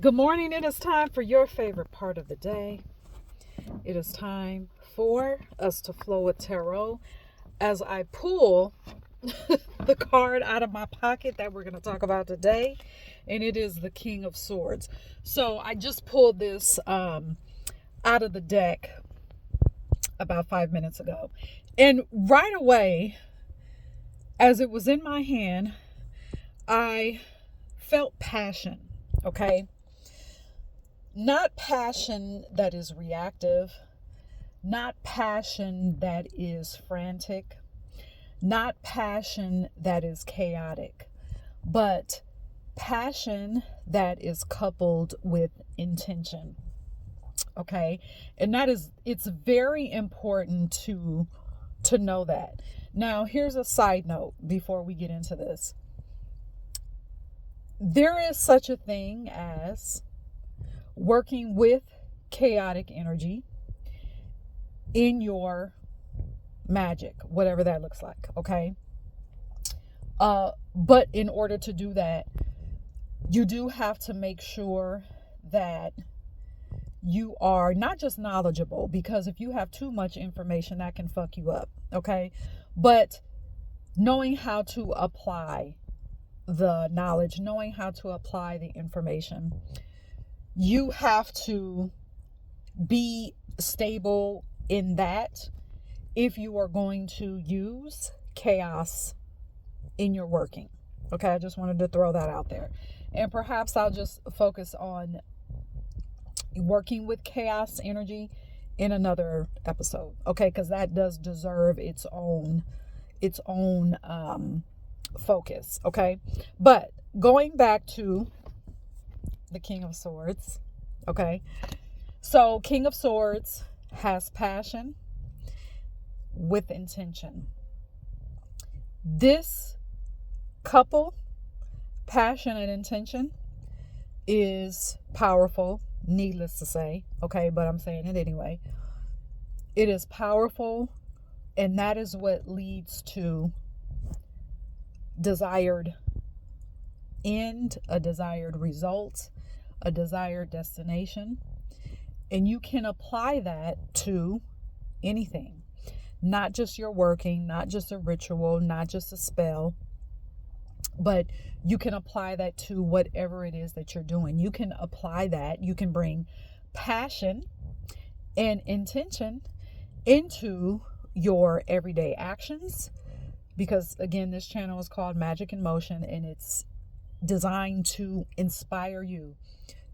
Good morning. It is time for your favorite part of the day. It is time for us to flow with tarot as I pull the card out of my pocket that we're going to talk about today, and it is the King of Swords. So I just pulled this out of the deck about 5 minutes ago, and right away, as it was in my hand, I felt passion. Okay. Not passion that is reactive, not passion that is frantic, not passion that is chaotic, but passion that is coupled with intention. Okay? And it's very important to know that. Now, here's a side note before we get into this. There is such a thing as working with chaotic energy in your magic, whatever that looks like, okay? But in order to do that, you do have to make sure that you are not just knowledgeable, because if you have too much information, that can fuck you up, okay? But knowing how to apply the knowledge, knowing how to apply the information, you have to be stable in that if you are going to use chaos in your working. Okay, I just wanted to throw that out there. And perhaps I'll just focus on working with chaos energy in another episode. Okay, because that does deserve its own focus. Okay, but going back to the King of Swords. Okay. So King of Swords has passion with intention. This couple, passion and intention, is powerful, needless to say. Okay, but I'm saying it anyway. It is powerful, and that is what leads to desired end, a desired result, a desired destination. And you can apply that to anything, not just your working, not just a ritual, not just a spell, but you can apply that to whatever it is that you're doing. You can apply that. You can bring passion and intention into your everyday actions, because again, this channel is called Magic in Motion, and it's designed to inspire you,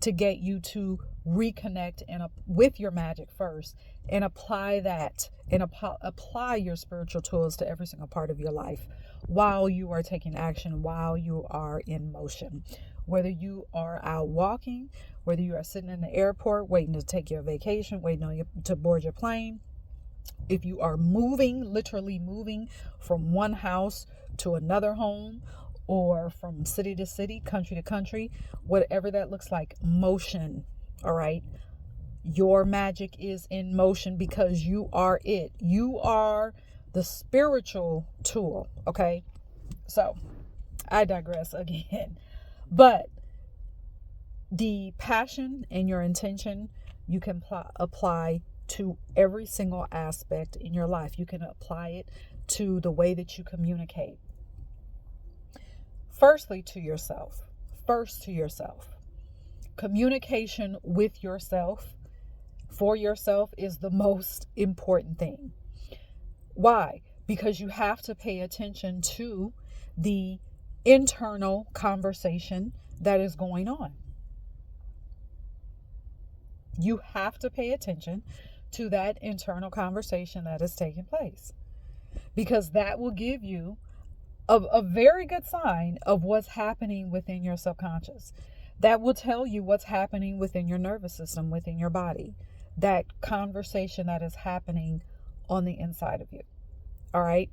to get you to reconnect and with your magic first, and apply that and apply your spiritual tools to every single part of your life while you are taking action, while you are in motion. Whether you are out walking, whether you are sitting in the airport waiting to take your vacation, waiting on you to board your plane, if you are moving, literally moving from one house to another home, or from city to city, country to country, whatever that looks like, motion. All right. Your magic is in motion because you are it. You are the spiritual tool. Okay. So I digress again. But the passion and your intention, you can apply to every single aspect in your life. You can apply it to the way that you communicate. Firstly, to yourself. First, to yourself. Communication with yourself, for yourself, is the most important thing. Why? Because you have to pay attention to the internal conversation that is going on. You have to pay attention to that internal conversation that is taking place, because that will give you a very good sign of what's happening within your subconscious. That will tell you what's happening within your nervous system, within your body. That conversation that is happening on the inside of you. All right.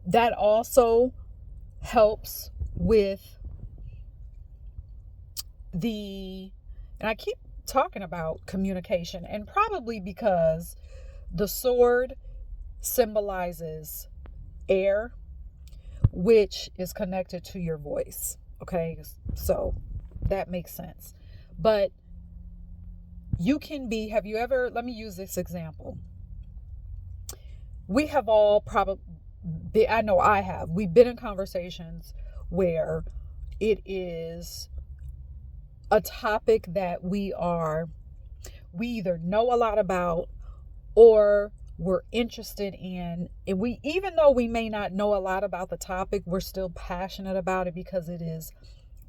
That also helps with and I keep talking about communication, and probably because the sword symbolizes air, which is connected to your voice. Okay, so that makes sense. But you can be, have you ever, let me use this example. We have all probably, I know I have, we've been in conversations where it is a topic that we either know a lot about or we're interested in, and we, even though we may not know a lot about the topic, we're still passionate about it because it is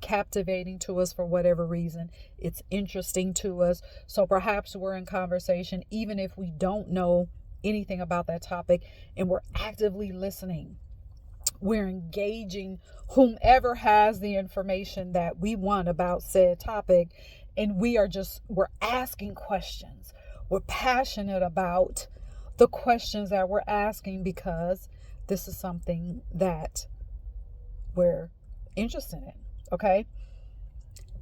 captivating to us for whatever reason. It's interesting to us. So perhaps we're in conversation even if we don't know anything about that topic, and we're actively listening. We're engaging whomever has the information that we want about said topic, and we're asking questions. We're passionate about the questions that we're asking because this is something that we're interested in. Okay?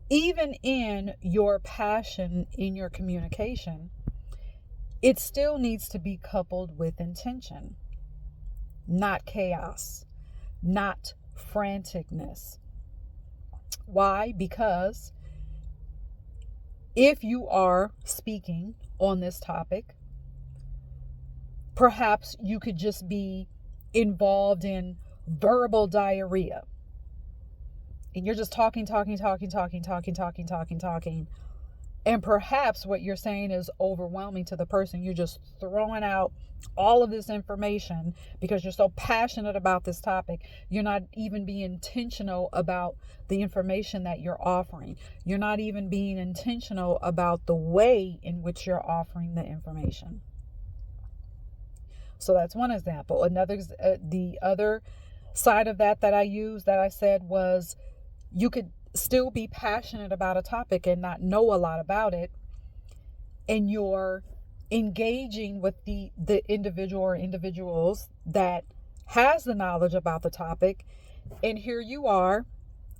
Even in your passion, in your communication, it still needs to be coupled with intention, not chaos, not franticness. Why? Because if you are speaking on this topic, perhaps you could just be involved in verbal diarrhea. And you're just talking. And perhaps what you're saying is overwhelming to the person. You're just throwing out all of this information because you're so passionate about this topic. You're not even being intentional about the information that you're offering. You're not even being intentional about the way in which you're offering the information. So that's one example. The other side of that I said was, you could still be passionate about a topic and not know a lot about it, and you're engaging with the individual or individuals that has the knowledge about the topic, and here you are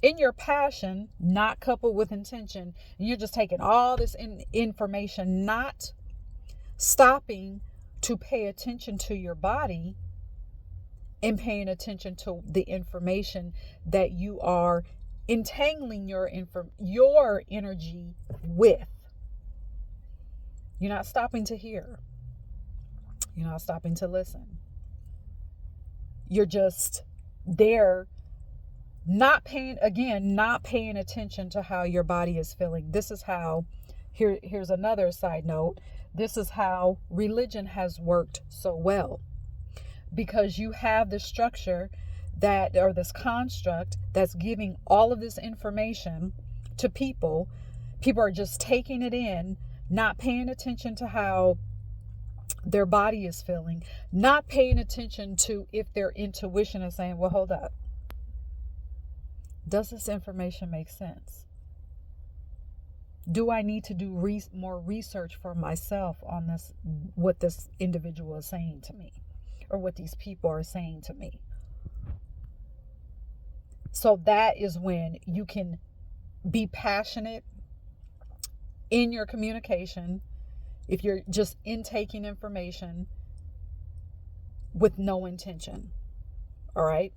in your passion, not coupled with intention, and you're just taking all this information, not stopping to pay attention to your body and paying attention to the information that you are entangling your energy with. You're not stopping to hear. You're not stopping to listen. You're just there, not paying attention to how your body is feeling. This is how, here's another side note. This is how religion has worked so well, because you have this structure this construct that's giving all of this information to people. People are just taking it in, not paying attention to how their body is feeling, not paying attention to if their intuition is saying, well, hold up. Does this information make sense? Do I need to do more research for myself on this, what this individual is saying to me, or what these people are saying to me? So that is when you can be passionate in your communication, if you're just intaking information with no intention. All right.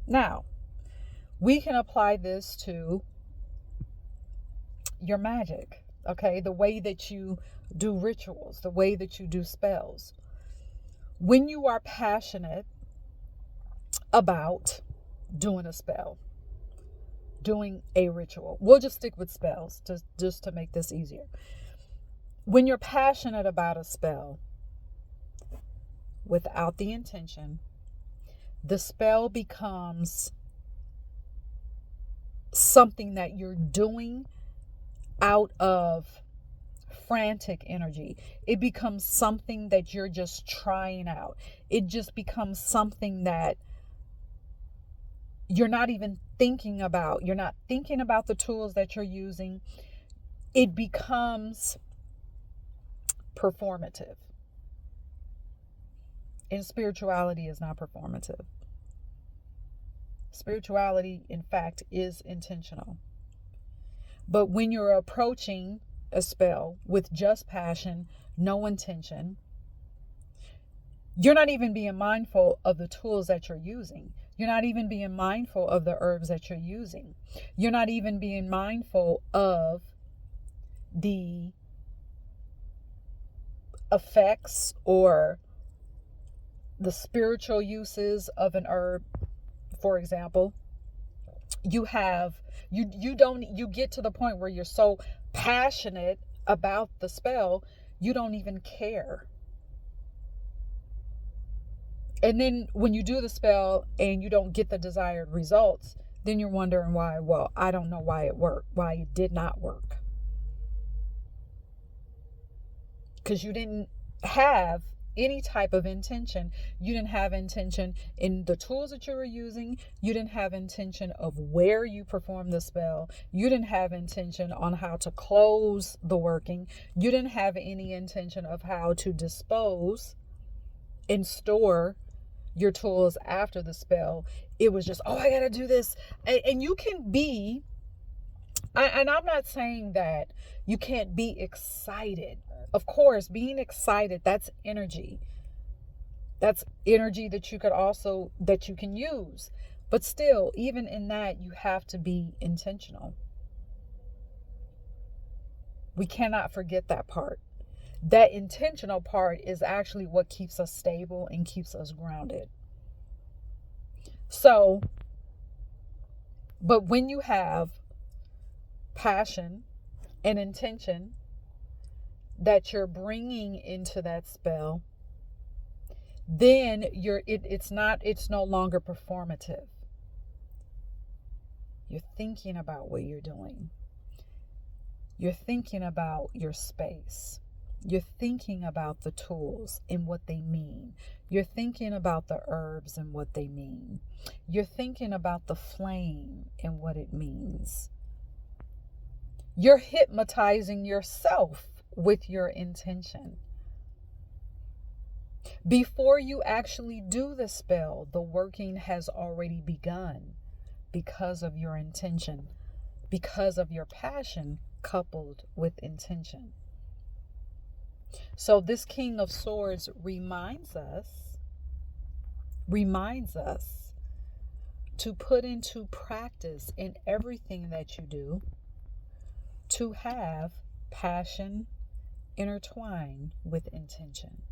Now, we can apply this to your magic. Okay. The way that you do rituals, the way that you do spells. When you are passionate about doing a spell, doing a ritual, we'll just stick with spells just to make this easier. When you're passionate about a spell without the intention, the spell becomes something that you're doing out of frantic energy. It becomes something that you're just trying out. It just becomes something that you're not even thinking about. You're not thinking about the tools that you're using. It becomes performative. And spirituality is not performative. Spirituality, in fact, is intentional. But when you're approaching a spell with just passion, no intention, you're not even being mindful of the tools that you're using. You're not even being mindful of the herbs that you're using. You're not even being mindful of the effects or the spiritual uses of an herb. For example, you get to the point where you're so passionate about the spell, you don't even care. And then when you do the spell and you don't get the desired results, then you're wondering why. Well, I don't know why it did not work. Because you didn't have any type of intention. You didn't have intention in the tools that you were using. You didn't have intention of where you performed the spell. You didn't have intention on how to close the working. You didn't have any intention of how to dispose and store your tools after the spell. It was just, oh, I gotta do this. And you can be, and I'm not saying that you can't be excited. Of course, being excited, that's energy. That's energy that you can use. But still, even in that, you have to be intentional. We cannot forget that part. That intentional part is actually what keeps us stable and keeps us grounded. So, but when you have passion and intention that you're bringing into that spell, then it's no longer performative. You're thinking about what you're doing. You're thinking about your space. You're thinking about the tools and what they mean. You're thinking about the herbs and what they mean. You're thinking about the flame and what it means. You're hypnotizing yourself with your intention. Before you actually do the spell, the working has already begun because of your intention, because of your passion coupled with intention. So this King of Swords reminds us to put into practice in everything that you do to have passion intertwined with intention.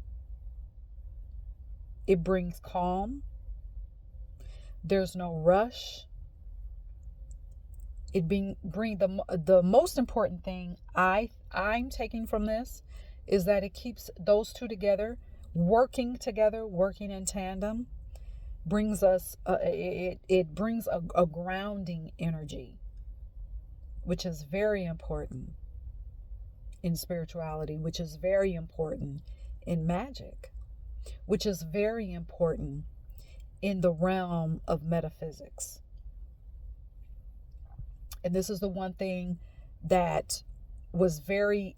It brings calm. There's no rush. It bring the most important thing I'm taking from this is that it keeps those two together, working in tandem, brings us it brings a grounding energy, which is very important in spirituality, which is very important in magic, which is very important in the realm of metaphysics. And this is the one thing that was very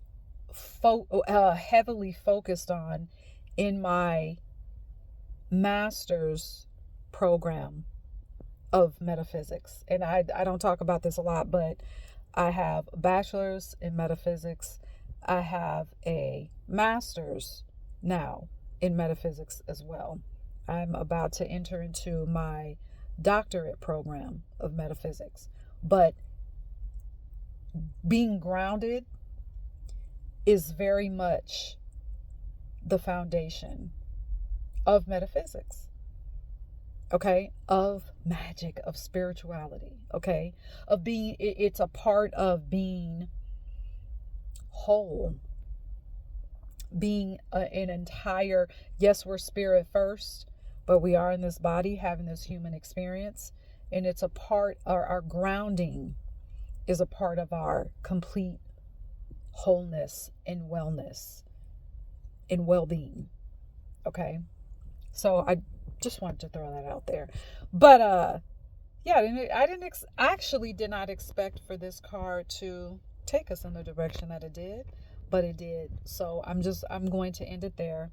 heavily focused on in my master's program of metaphysics. And I don't talk about this a lot, but I have a bachelor's in metaphysics. I have a master's now in metaphysics as well. I'm about to enter into my doctorate program of metaphysics. But being grounded is very much the foundation of metaphysics, okay, of magic, of spirituality, okay, of being, it's a part of being whole, being an entire, yes, we're spirit first, but we are in this body having this human experience, and it's a part, our grounding is a part of our complete wholeness and wellness and well-being. Okay, so I just wanted to throw that out there. But yeah, I did not expect for this card to take us in the direction that it did, but it did. So I'm going to end it there.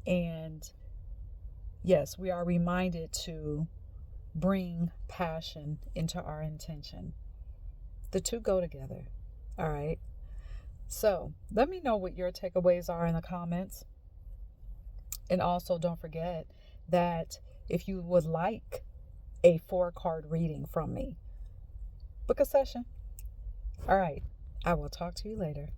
And yes, we are reminded to bring passion into our intention. The two go together. All right. So let me know what your takeaways are in the comments. And also don't forget that if you would like a 4-card reading from me. Book a session. All right. I will talk to you later.